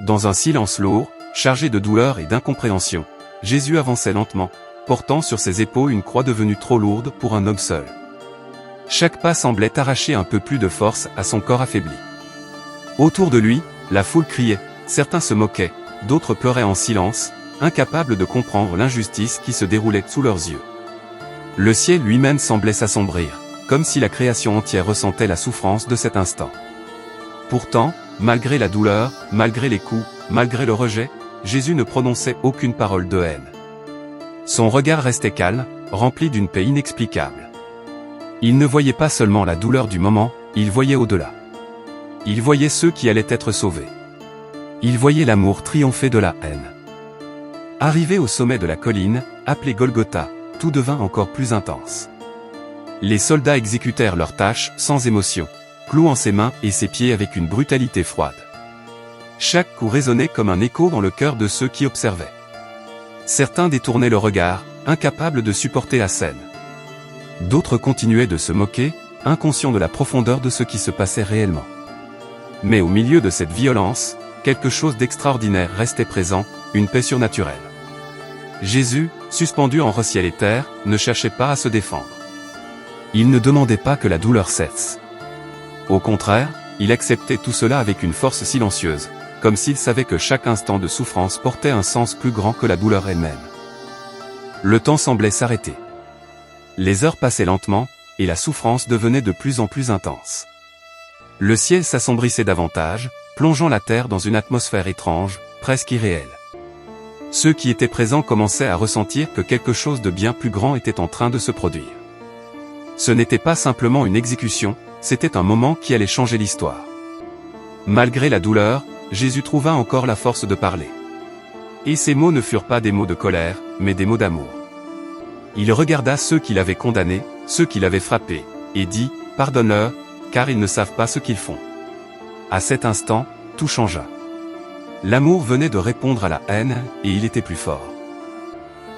Dans un silence lourd, chargé de douleur et d'incompréhension, Jésus avançait lentement, portant sur ses épaules une croix devenue trop lourde pour un homme seul. Chaque pas semblait arracher un peu plus de force à son corps affaibli. Autour de lui, la foule criait, certains se moquaient, d'autres pleuraient en silence, incapables de comprendre l'injustice qui se déroulait sous leurs yeux. Le ciel lui-même semblait s'assombrir, comme si la création entière ressentait la souffrance de cet instant. Pourtant, malgré la douleur, malgré les coups, malgré le rejet, Jésus ne prononçait aucune parole de haine. Son regard restait calme, rempli d'une paix inexplicable. Il ne voyait pas seulement la douleur du moment, il voyait au-delà. Il voyait ceux qui allaient être sauvés. Il voyait l'amour triompher de la haine. Arrivé au sommet de la colline, appelée Golgotha, tout devint encore plus intense. Les soldats exécutèrent leurs tâches sans émotion, clouant ses mains et ses pieds avec une brutalité froide. Chaque coup résonnait comme un écho dans le cœur de ceux qui observaient. Certains détournaient le regard, incapables de supporter la scène. D'autres continuaient de se moquer, inconscients de la profondeur de ce qui se passait réellement. Mais au milieu de cette violence, quelque chose d'extraordinaire restait présent, une paix surnaturelle. Jésus, suspendu entre ciel et terre, ne cherchait pas à se défendre. Il ne demandait pas que la douleur cesse. Au contraire, il acceptait tout cela avec une force silencieuse, comme s'il savait que chaque instant de souffrance portait un sens plus grand que la douleur elle-même. Le temps semblait s'arrêter. Les heures passaient lentement, et la souffrance devenait de plus en plus intense. Le ciel s'assombrissait davantage, plongeant la terre dans une atmosphère étrange, presque irréelle. Ceux qui étaient présents commençaient à ressentir que quelque chose de bien plus grand était en train de se produire. Ce n'était pas simplement une exécution, c'était un moment qui allait changer l'histoire. Malgré la douleur, Jésus trouva encore la force de parler. Et ces mots ne furent pas des mots de colère, mais des mots d'amour. Il regarda ceux qui l'avaient condamné, ceux qui l'avaient frappé, et dit, « Pardonne-leur, car ils ne savent pas ce qu'ils font. » À cet instant, tout changea. L'amour venait de répondre à la haine, et il était plus fort.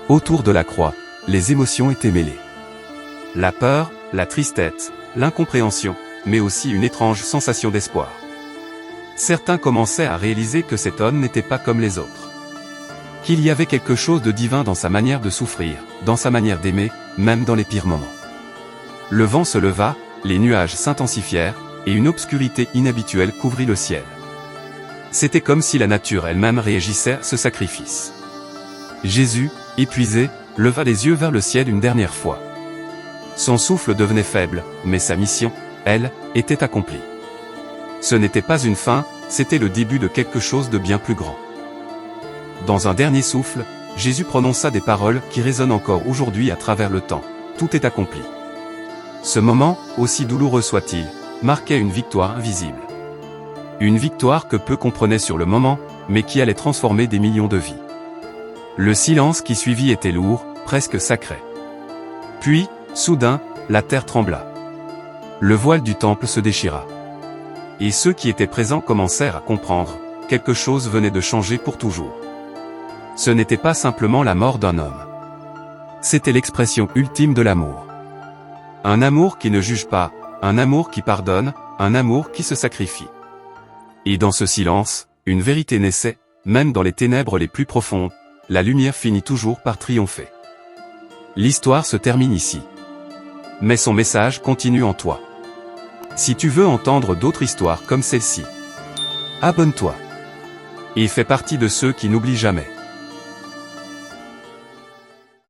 Autour de la croix, les émotions étaient mêlées. La peur, la tristesse, l'incompréhension, mais aussi une étrange sensation d'espoir. Certains commençaient à réaliser que cet homme n'était pas comme les autres. Qu'il y avait quelque chose de divin dans sa manière de souffrir, dans sa manière d'aimer, même dans les pires moments. Le vent se leva, les nuages s'intensifièrent, et une obscurité inhabituelle couvrit le ciel. C'était comme si la nature elle-même réagissait à ce sacrifice. Jésus, épuisé, leva les yeux vers le ciel une dernière fois. Son souffle devenait faible, mais sa mission, elle, était accomplie. Ce n'était pas une fin, c'était le début de quelque chose de bien plus grand. Dans un dernier souffle, Jésus prononça des paroles qui résonnent encore aujourd'hui à travers le temps. Tout est accompli. Ce moment, aussi douloureux soit-il, marquait une victoire invisible. Une victoire que peu comprenaient sur le moment, mais qui allait transformer des millions de vies. Le silence qui suivit était lourd, presque sacré. Puis, soudain, la terre trembla. Le voile du temple se déchira. Et ceux qui étaient présents commencèrent à comprendre, quelque chose venait de changer pour toujours. Ce n'était pas simplement la mort d'un homme. C'était l'expression ultime de l'amour. Un amour qui ne juge pas, un amour qui pardonne, un amour qui se sacrifie. Et dans ce silence, une vérité naissait, même dans les ténèbres les plus profondes, la lumière finit toujours par triompher. L'histoire se termine ici. Mais son message continue en toi. Si tu veux entendre d'autres histoires comme celle-ci, abonne-toi. Et fais partie de ceux qui n'oublient jamais.